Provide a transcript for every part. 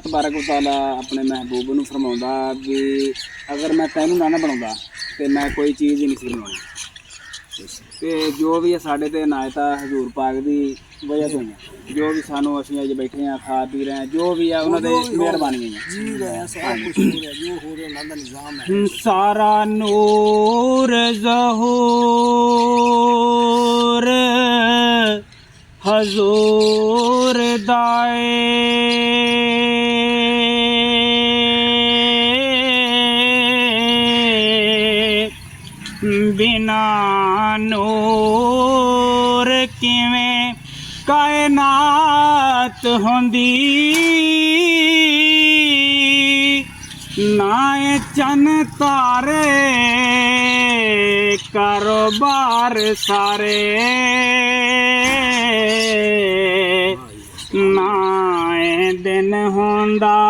तबारक व तआला अपने महबूब नूं फरमाउंदा भी अगर मैं तैनूं ना बनाउंदा तो मैं कोई चीज़ ही नहीं सी बनाउणी। ते जो भी है साढ़े ते नायता हजूर पाक दी वजह तो ही जो भी सानू असीं अज बैठे हैं खा पी रहे हैं जो भी है उन्होंने मेहरबानी है। सारा नूर ज़हूर हजूर दाए बिना नूर किवें कायनात होंदी नाए चन तारे कारोबार सारे नाए दिन होंदा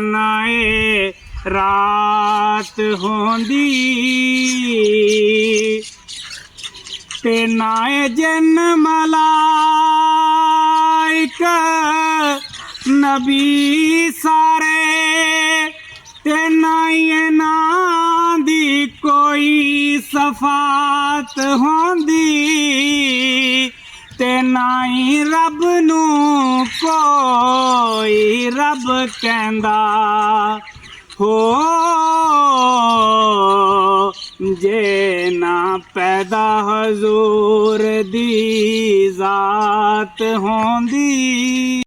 नाए रात होंदी ते नाए जिन मलाइका नबी सारे ते नाइए ना दी कोई सफात होंदी ते नाई रब नू कोई रब कहंदा हो जे ना पैदा हजूर दी जात होंदी।